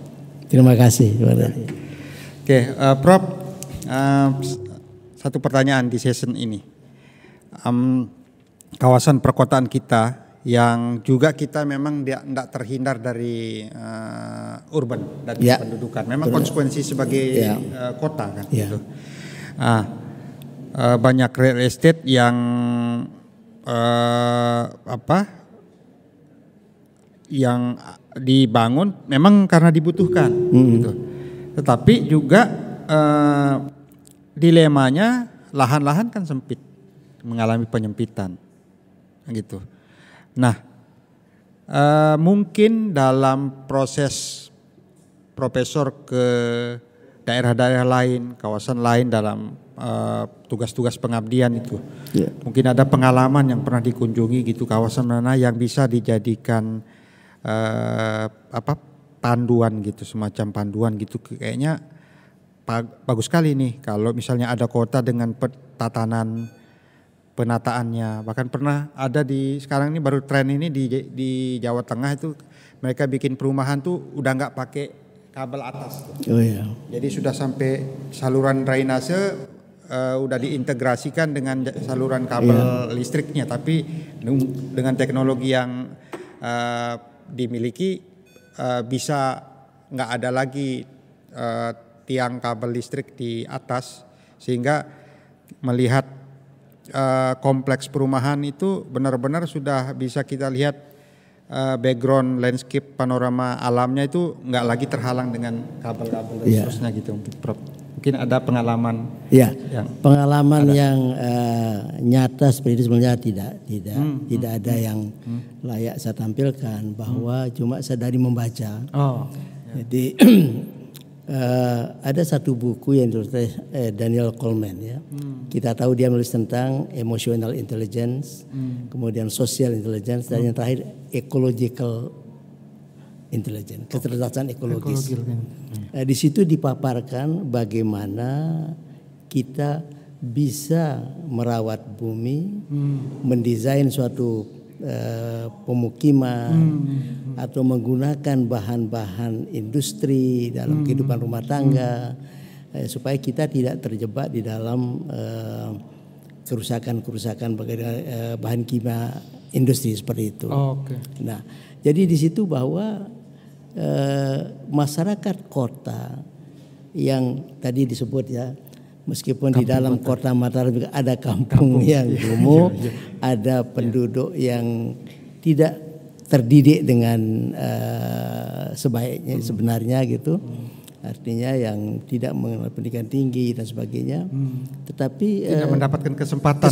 Terima kasih Bang Dedi. Oke, Prof, satu pertanyaan di season ini. Kawasan perkotaan kita yang juga kita memang tidak terhindar dari urban dan pendudukan. Memang konsekuensi sebagai kota kan. Gitu. Banyak real estate yang yang dibangun memang karena dibutuhkan. Gitu. Tetapi juga dilemanya lahan-lahan kan sempit, mengalami penyempitan, gitu. Nah, mungkin dalam proses profesor ke daerah-daerah lain, kawasan lain dalam tugas-tugas pengabdian itu, mungkin ada pengalaman yang pernah dikunjungi gitu, kawasan mana yang bisa dijadikan panduan gitu, semacam panduan gitu. Kayaknya bagus sekali nih kalau misalnya ada kota dengan penataannya. Bahkan pernah ada sekarang ini baru tren ini di Jawa Tengah itu, mereka bikin perumahan tuh udah nggak pakai kabel atas. Jadi sudah sampai saluran drainase udah diintegrasikan dengan saluran kabel listriknya, tapi dengan teknologi yang dimiliki bisa nggak ada lagi tiang kabel listrik di atas, sehingga melihat kompleks perumahan itu benar-benar sudah bisa kita lihat background landscape panorama alamnya itu nggak lagi terhalang dengan kabel-kabel dan seterusnya gitu, Prof. Mungkin ada pengalaman. Pengalaman yang nyata seperti itu sebenarnya tidak ada yang layak saya tampilkan, bahwa cuma saya dari membaca. Jadi ada satu buku yang ditulis Daniel Goleman Kita tahu dia menulis tentang emotional intelligence, kemudian social intelligence, dan yang terakhir ecological intelligence, kecerdasan ekologis. Di situ dipaparkan bagaimana kita bisa merawat bumi, mendesain suatu pemukiman atau menggunakan bahan-bahan industri dalam kehidupan rumah tangga, supaya kita tidak terjebak di dalam kerusakan-kerusakan bahan kimia industri seperti itu. Nah, jadi di situ bahwa masyarakat kota yang tadi disebut Meskipun di dalam kota Mataram juga ada kampung yang kumuh, ada penduduk yang tidak terdidik dengan sebaiknya sebenarnya gitu. Artinya yang tidak mengenal pendidikan tinggi dan sebagainya. Tetapi tidak mendapatkan kesempatan.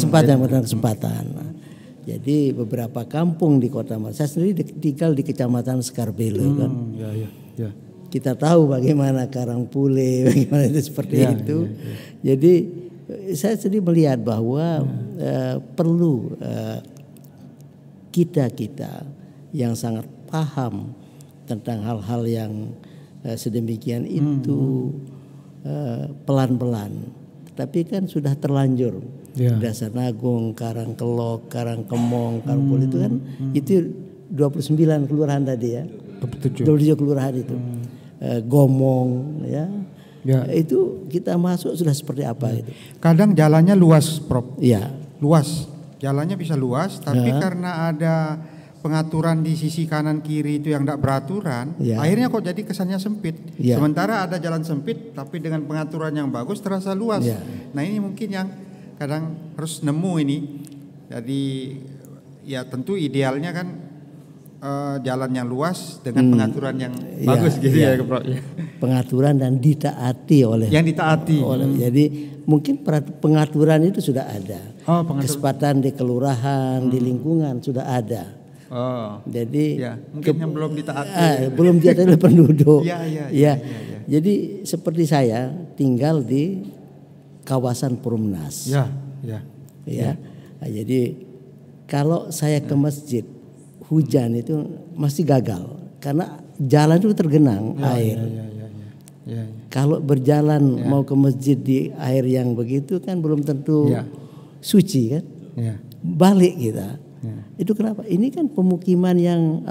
Kesempatan. Jadi beberapa kampung di kota Mataram. Saya sendiri tinggal di Kecamatan Skarbelo kan. Kita tahu bagaimana Karangpule, bagaimana itu seperti itu. Jadi saya sendiri melihat bahwa perlu kita yang sangat paham tentang hal-hal yang sedemikian itu pelan-pelan. Tapi kan sudah terlanjur. Dasarnagung, Karangkelok, Karangkemong, Karangpule itu kan itu 29 kelurahan tadi ya. 27 kelurahan itu. Gomong ya. Itu kita masuk sudah seperti apa itu. Kadang jalannya luas, Prof. Iya. Luas. Jalannya bisa luas, tapi karena ada pengaturan di sisi kanan kiri itu yang tidak beraturan, akhirnya kok jadi kesannya sempit. Sementara ada jalan sempit tapi dengan pengaturan yang bagus terasa luas. Nah, ini mungkin yang kadang harus nemu ini. Jadi ya tentu idealnya kan jalan yang luas dengan pengaturan yang bagus gitu ya, Prof. Pengaturan dan ditaati oleh jadi mungkin pengaturan itu sudah ada. Kesempatan di kelurahan, di lingkungan sudah ada. Jadi mungkin yang belum ditaati. Belum ditaati oleh penduduk. Jadi seperti saya tinggal di kawasan Perumnas. Nah, jadi kalau saya ke masjid hujan itu masih gagal karena jalan itu tergenang air. Kalau berjalan mau ke masjid di air yang begitu kan belum tentu suci kan. Balik kita. Itu kenapa? Ini kan pemukiman yang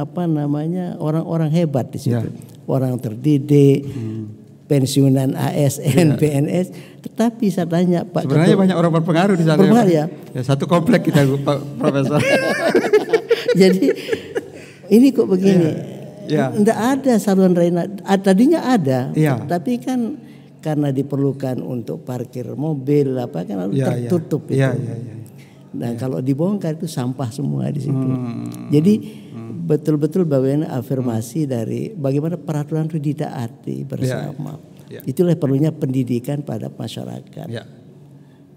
orang-orang hebat di situ. Orang terdidik, pensiunan ASN, PNS. Tetapi saya tanya Pak sebenarnya banyak orang berpengaruh di sana. Berpengaruh ya. Satu komplek kita Pak Profesor. Jadi ini kok begini, tidak ada saluran drainase. Tadinya ada, tapi kan karena diperlukan untuk parkir mobil kan harus tertutup itu. Dan kalau dibongkar itu sampah semua di situ. Jadi betul-betul bagaimana afirmasi dari bagaimana peraturan itu ditaati bersama. Itulah perlunya pendidikan pada masyarakat.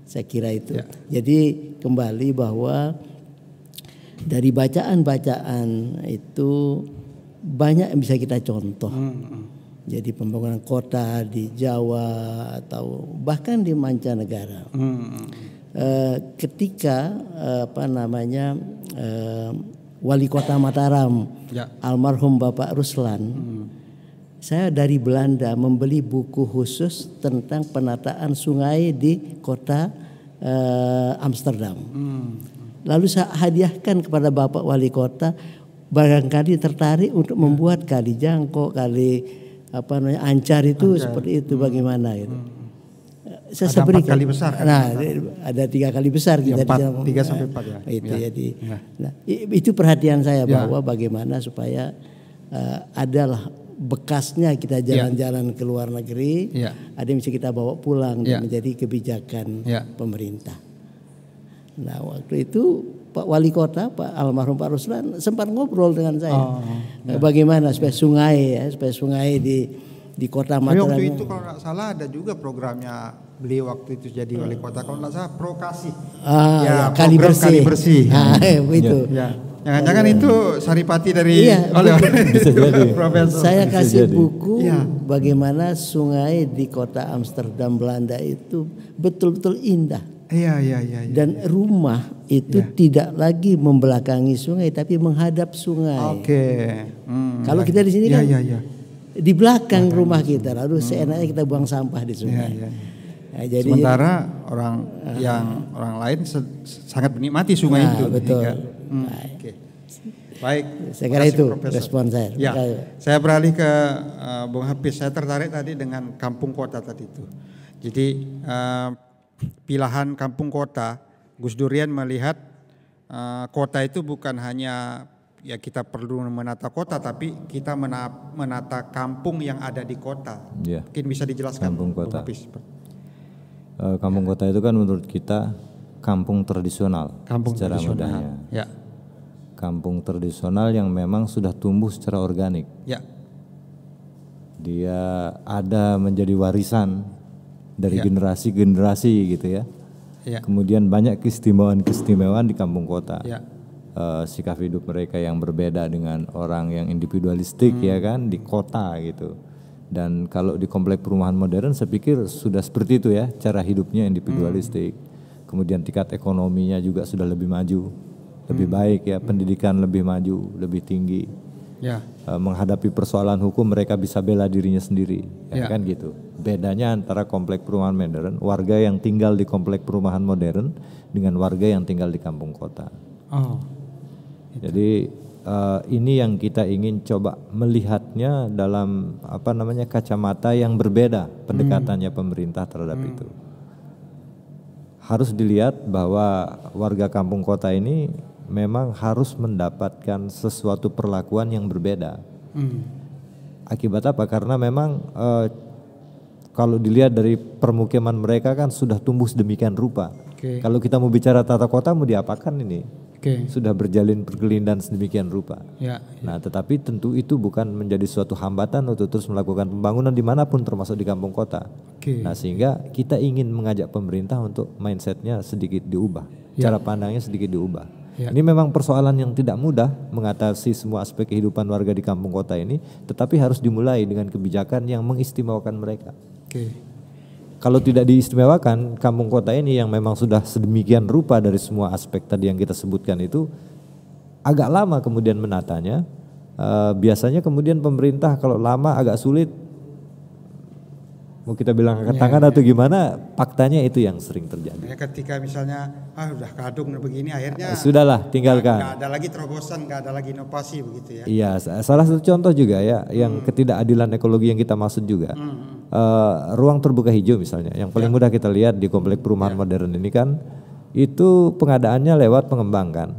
Saya kira itu. Jadi kembali bahwa dari bacaan-bacaan itu banyak yang bisa kita contoh. Jadi pembangunan kota di Jawa atau bahkan di mancanegara. Ketika wali kota Mataram, almarhum Bapak Ruslan, saya dari Belanda membeli buku khusus tentang penataan sungai di kota Amsterdam. Lalu saya hadiahkan kepada Bapak Wali Kota, barangkali tertarik untuk membuat kali Jangkok, kali Ancar itu seperti itu bagaimana gitu. Saya ada 4 kali besar kan? Nah, ada 3 kali besar kita 3 sampai 4 ya. Itu jadi. Nah, itu perhatian saya bahwa bagaimana supaya adalah bekasnya kita jalan-jalan ke luar negeri, ada yang bisa kita bawa pulang dan menjadi kebijakan pemerintah. Nah, waktu itu Pak Wali Kota, Pak almarhum Pak Ruslan sempat ngobrol dengan saya. Bagaimana supaya sungai di kota Mataram. Waktu itu kalau tidak salah ada juga programnya beliau waktu itu jadi wali kota, kalau tidak salah Prokasi. Kali bersih. Itu. Jangan-jangan itu saripati dari Profesor. Saya kasih buku bagaimana sungai di kota Amsterdam Belanda itu betul-betul indah. Dan rumah itu tidak lagi membelakangi sungai tapi menghadap sungai. Kalau kita di sini kan di belakang rumah kita, lalu seenaknya kita buang sampah di sungai. Nah, jadi sementara orang lain sangat menikmati sungai itu. Betul. Baik. Saya kira itu respon saya. Saya beralih ke Bung Hafiz. Saya tertarik tadi dengan kampung kota tadi itu. Jadi pilihan kampung kota, Gus Durian melihat kota itu bukan hanya kita perlu menata kota, tapi kita menata kampung yang ada di kota. Mungkin bisa dijelaskan kampung kota. Kampung kota itu kan menurut kita kampung tradisional secara mudahnya. Ya. Kampung tradisional yang memang sudah tumbuh secara organik. Ya. Dia ada menjadi warisan dari generasi-generasi gitu ya. Ya. Kemudian banyak keistimewaan-keistimewaan di kampung kota. Ya. Sikap hidup mereka yang berbeda dengan orang yang individualistik ya kan di kota gitu. Dan kalau di komplek perumahan modern saya pikir sudah seperti itu ya, cara hidupnya individualistik. Kemudian tingkat ekonominya juga sudah lebih maju, lebih baik ya, pendidikan lebih maju, lebih tinggi. Ya. Menghadapi persoalan hukum mereka bisa bela dirinya sendiri, ya kan gitu. Bedanya antara komplek perumahan modern, warga yang tinggal di komplek perumahan modern dengan warga yang tinggal di kampung kota. Oh. Jadi ini yang kita ingin coba melihatnya dalam kacamata yang berbeda pendekatannya pemerintah terhadap itu. Harus dilihat bahwa warga kampung kota ini memang harus mendapatkan sesuatu perlakuan yang berbeda. Akibat apa? Karena memang kalau dilihat dari permukiman mereka kan sudah tumbuh sedemikian rupa. Kalau kita mau bicara tata kota mau diapakan ini? Sudah berjalin berkelindan sedemikian rupa. Nah, tetapi tentu itu bukan menjadi suatu hambatan untuk terus melakukan pembangunan dimanapun termasuk di kampung kota. Nah, sehingga kita ingin mengajak pemerintah untuk mindsetnya sedikit diubah, cara pandangnya sedikit diubah. Ini memang persoalan yang tidak mudah mengatasi semua aspek kehidupan warga di kampung kota ini, tetapi harus dimulai dengan kebijakan yang mengistimewakan mereka. Kalau tidak diistimewakan, kampung kota ini yang memang sudah sedemikian rupa dari semua aspek tadi yang kita sebutkan itu agak lama kemudian menatanya. Biasanya kemudian pemerintah kalau lama agak sulit, mau kita bilang angkat tangan atau gimana, faktanya itu yang sering terjadi. Ketika misalnya udah kadung begini akhirnya sudahlah tinggalkan. Nggak ada lagi terobosan, nggak ada lagi inovasi begitu ya. Iya, salah satu contoh juga ya yang ketidakadilan ekologi yang kita maksud juga. Ruang terbuka hijau misalnya, yang paling mudah kita lihat di komplek perumahan modern ini kan, itu pengadaannya lewat pengembang kan,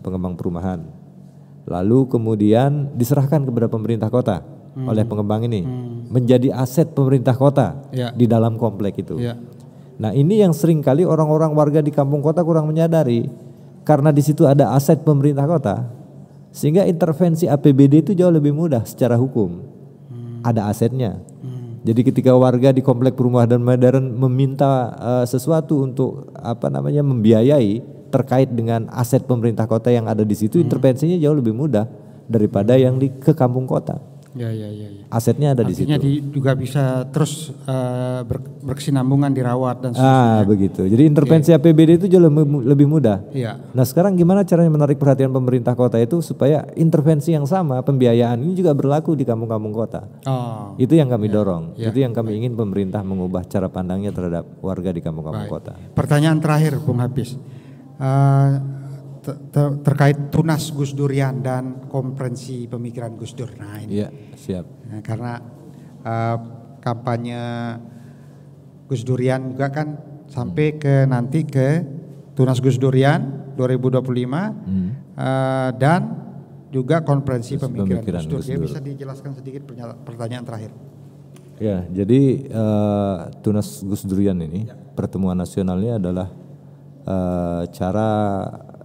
pengembang perumahan. Lalu kemudian diserahkan kepada pemerintah kota oleh pengembang ini, menjadi aset pemerintah kota di dalam komplek itu. Nah, ini yang sering kali orang-orang warga di kampung kota kurang menyadari, karena di situ ada aset pemerintah kota, sehingga intervensi APBD itu jauh lebih mudah secara hukum. Ada asetnya. Jadi ketika warga di komplek perumahan modern meminta sesuatu untuk membiayai terkait dengan aset pemerintah kota yang ada di situ, intervensinya jauh lebih mudah daripada yang ke kampung kota. Asetnya ada di situ. Artinya juga bisa terus berkesinambungan, dirawat dan seterusnya. Begitu. Jadi intervensi APBD itu jauh lebih mudah. Nah, sekarang gimana caranya menarik perhatian pemerintah kota itu supaya intervensi yang sama, pembiayaan ini juga berlaku di kampung-kampung kota. Itu yang kami dorong. Itu yang kami ingin pemerintah mengubah cara pandangnya terhadap warga di kampung-kampung kota. Pertanyaan terakhir, Bung Hafiz. Terkait tunas Gus Durian dan komprensi pemikiran Gus Dur. Nah ini. Iya, siap. Nah, karena kampanye Gus Durian juga kan sampai nanti ke tunas Gus Durian 2025 dan juga konferensi pemikiran Gus Dur. Dia bisa dijelaskan sedikit pertanyaan terakhir. Ya, jadi tunas Gus Durian ini pertemuan nasionalnya adalah cara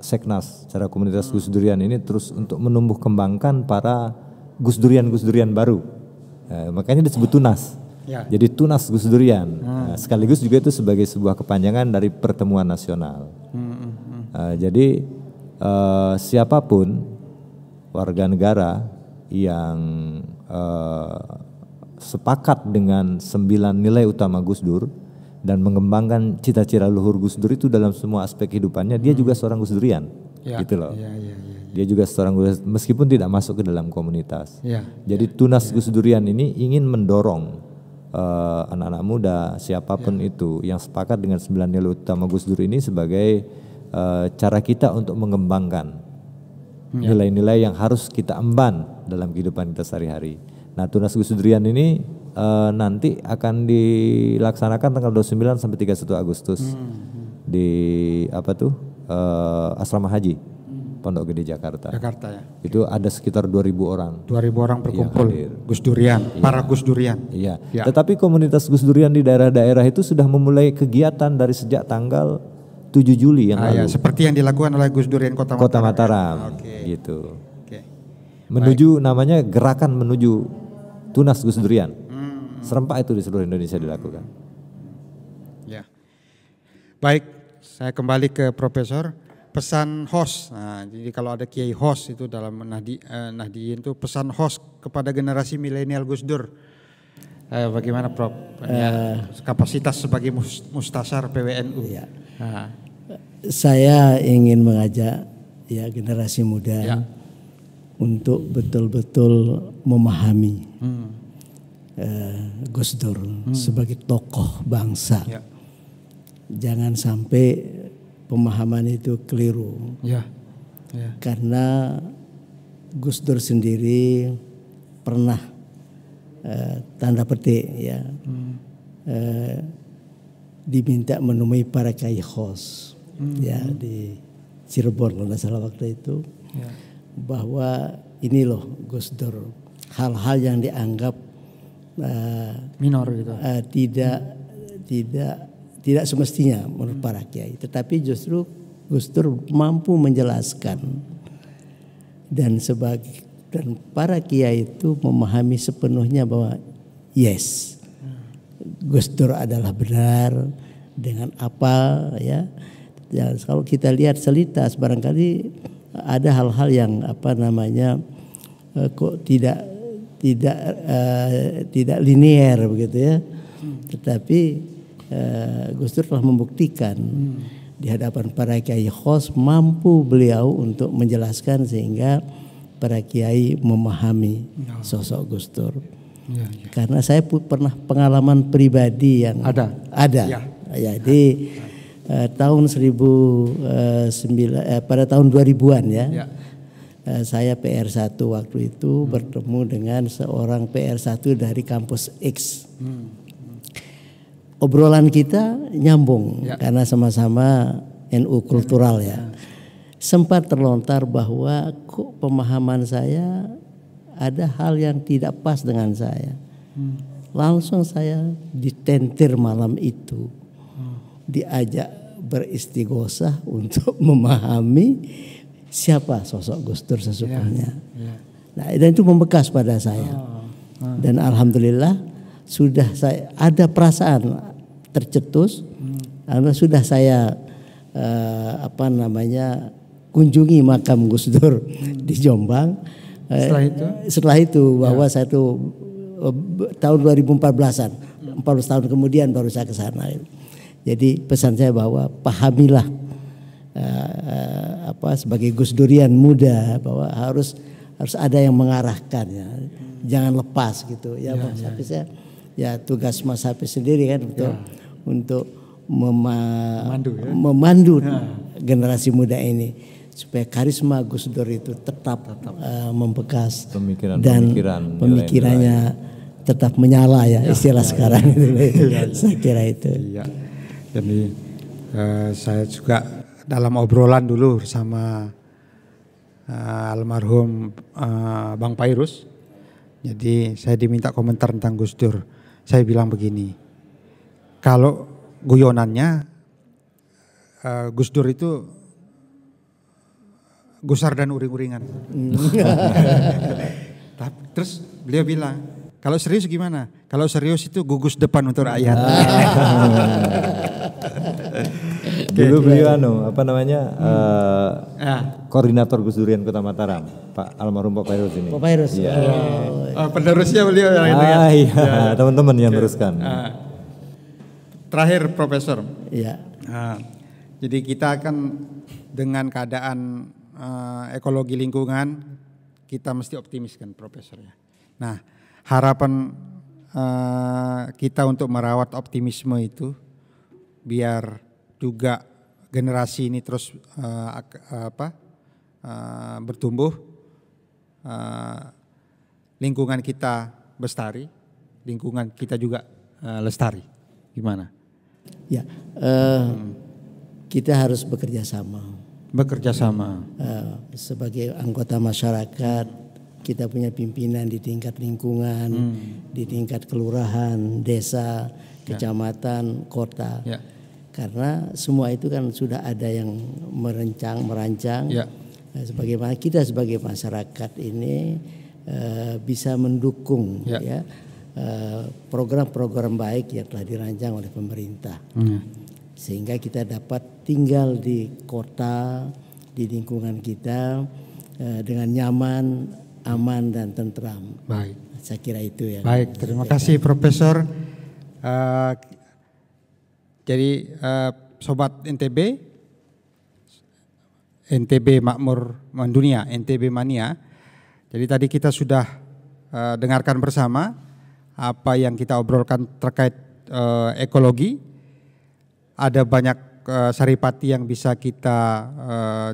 Seknas, cara komunitas Gus Durian ini terus untuk menumbuh kembangkan para Gus Durian baru. Makanya disebut tunas. Jadi tunas Gus Durian. Sekaligus juga itu sebagai sebuah kepanjangan dari pertemuan nasional. Jadi siapapun warga negara yang sepakat dengan 9 nilai utama Gus Dur dan mengembangkan cita-cita luhur Gus Dur itu dalam semua aspek kehidupannya, dia juga seorang Gus Durian, gitu loh. Dia juga seorang Gus, meskipun tidak masuk ke dalam komunitas. Jadi tunas Gus Durian ini ingin mendorong anak-anak muda, siapapun itu yang sepakat dengan 9 nilai utama Gus Dur ini sebagai cara kita untuk mengembangkan nilai-nilai yang harus kita emban dalam kehidupan kita sehari-hari. Nah, tunas Gus Durian ini nanti akan dilaksanakan tanggal 29 sampai 31 Agustus di asrama haji Pondok Gede Jakarta. Jakarta ya. Itu ada sekitar 2.000 orang. 2.000 orang berkumpul. hadir. Gus Durian, para Gus Durian. Iya. Ya. Tetapi komunitas Gus Durian di daerah-daerah itu sudah memulai kegiatan dari sejak tanggal 7 Juli yang Ya, lalu. seperti yang dilakukan oleh Gus Durian Kota Mataram. Kota Mataram, Oke. gitu. Oke. Menuju namanya gerakan menuju Tunas Gus Durian. Serempak itu di seluruh Indonesia dilakukan. Ya. Baik, saya kembali ke Profesor. Pesan host. Nah, jadi kalau ada kiai host itu dalam Nahdiyin itu pesan host kepada generasi milenial Gus Dur. Bagaimana Prof? Kapasitas sebagai mustasar PWNU. Ya. Nah, Saya ingin mengajak ya generasi muda Ya. untuk betul-betul memahami Gus Dur sebagai tokoh bangsa. ya. Jangan sampai pemahaman itu keliru. Ya. Ya. Karena Gus Dur sendiri pernah tanda petik ya diminta menemui para kiai khos ya di Cirebon kalau tidak salah waktu itu bahwa ini loh Gus Dur, hal-hal yang dianggap Minor gitu. tidak semestinya menurut para kiai, tetapi justru Gus Dur mampu menjelaskan dan para kiai itu memahami sepenuhnya bahwa yes, Gus Dur adalah benar dengan apa ya. Ya, kalau kita lihat selitas barangkali ada hal-hal yang kok tidak linier begitu ya. Tetapi Gus Dur telah membuktikan di hadapan para kiai khos mampu beliau untuk menjelaskan sehingga para kiai memahami sosok Gus Dur. Ya. Karena saya pernah pengalaman pribadi yang ada. Ya. Jadi tahun pada tahun 2000-an ya. Saya PR1 waktu itu bertemu dengan seorang PR1 dari kampus X. Obrolan kita nyambung karena sama-sama NU kultural ya. Sempat terlontar bahwa kok pemahaman saya ada hal yang tidak pas dengan saya. Langsung saya ditentir malam itu. Diajak beristighosah untuk memahami siapa sosok Gus Dur sesungguhnya. Nah, dan itu membekas pada saya. Dan alhamdulillah sudah saya ada perasaan tercetus karena sudah saya kunjungi makam Gus Dur di Jombang. Setelah itu bahwa saya tuh tahun 2014-an, 14 tahun kemudian baru saya ke sana. Jadi pesan saya bahwa pahamilah sebagai Gus Durian muda bahwa harus ada yang mengarahkan ya. Jangan lepas gitu ya. Mas Hafiz ya tugas Mas Hafiz sendiri kan untuk memandu generasi muda ini supaya karisma Gus Dur itu tetap membekas dan pemikirannya tetap menyala ya istilah sekarang itu. Saya kira itu. Iya. Jadi saya juga dalam obrolan dulu sama almarhum Bang Pairus. Jadi saya diminta komentar tentang Gus Dur. Saya bilang begini, kalau guyonannya Gus Dur itu gusar dan uring-uringan. Terus beliau bilang, kalau serius gimana? Kalau serius itu gugus depan untuk rakyat. Dulu beliau koordinator Gus Durian Kota Mataram, Pak almarhum Pak Pairus ini. Pak Pairus. Iya. Penerusnya beliau yang itu ya. Iya, teman-teman yang teruskan. Terakhir Profesor. Iya. Jadi kita akan dengan keadaan ekologi lingkungan kita mesti optimis kan Profesor ya. Nah, harapan kita untuk merawat optimisme itu biar juga generasi ini terus bertumbuh, lingkungan kita bestari, lingkungan kita juga lestari. Gimana? Ya, kita harus bekerja sama. Bekerja sama. Sebagai anggota masyarakat, kita punya pimpinan di tingkat lingkungan, di tingkat kelurahan, desa, kecamatan, kota. Ya. Karena semua itu kan sudah ada yang merancang. Ya. Sebagaimana kita sebagai masyarakat ini bisa mendukung program-program baik yang telah dirancang oleh pemerintah. Sehingga kita dapat tinggal di kota, di lingkungan kita dengan nyaman, aman dan tentram. Baik. Saya kira itu ya. Baik, terima kasih Profesor. Jadi Sobat NTB Makmur Mendunia, NTB Mania. Jadi tadi kita sudah dengarkan bersama apa yang kita obrolkan terkait ekologi. Ada banyak saripati yang bisa kita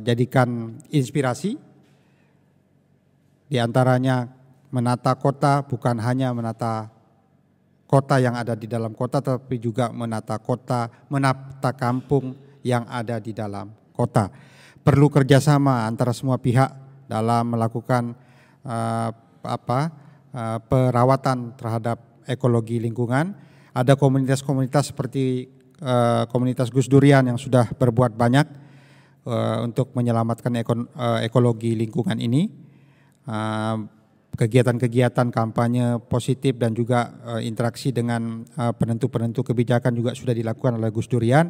jadikan inspirasi. Di antaranya menata kota bukan hanya menata kota yang ada di dalam kota, tapi juga menata kampung yang ada di dalam kota. Perlu kerjasama antara semua pihak dalam melakukan perawatan terhadap ekologi lingkungan. Ada komunitas-komunitas seperti komunitas Gus Durian yang sudah berbuat banyak untuk menyelamatkan ekologi lingkungan ini. Kegiatan-kegiatan kampanye positif dan juga interaksi dengan penentu-penentu kebijakan juga sudah dilakukan oleh Gus Durian.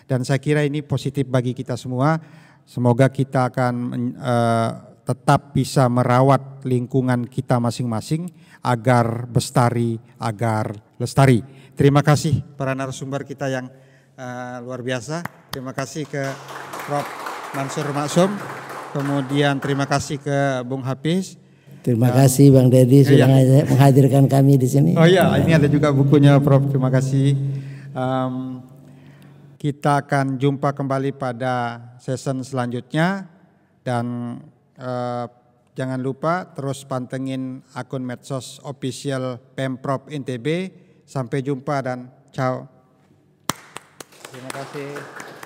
Dan saya kira ini positif bagi kita semua. Semoga kita akan tetap bisa merawat lingkungan kita masing-masing agar bestari, agar lestari. Terima kasih para narasumber kita yang luar biasa. Terima kasih ke Prof. Mansur Maksum. Kemudian terima kasih ke Bung Hafiz. Terima kasih Bang Dedi sudah menghadirkan kami di sini. Oh iya, ini ada juga bukunya Prof. Terima kasih. Kita akan jumpa kembali pada season selanjutnya dan jangan lupa terus pantengin akun medsos official Pemprov NTB. Sampai jumpa dan ciao. Terima kasih.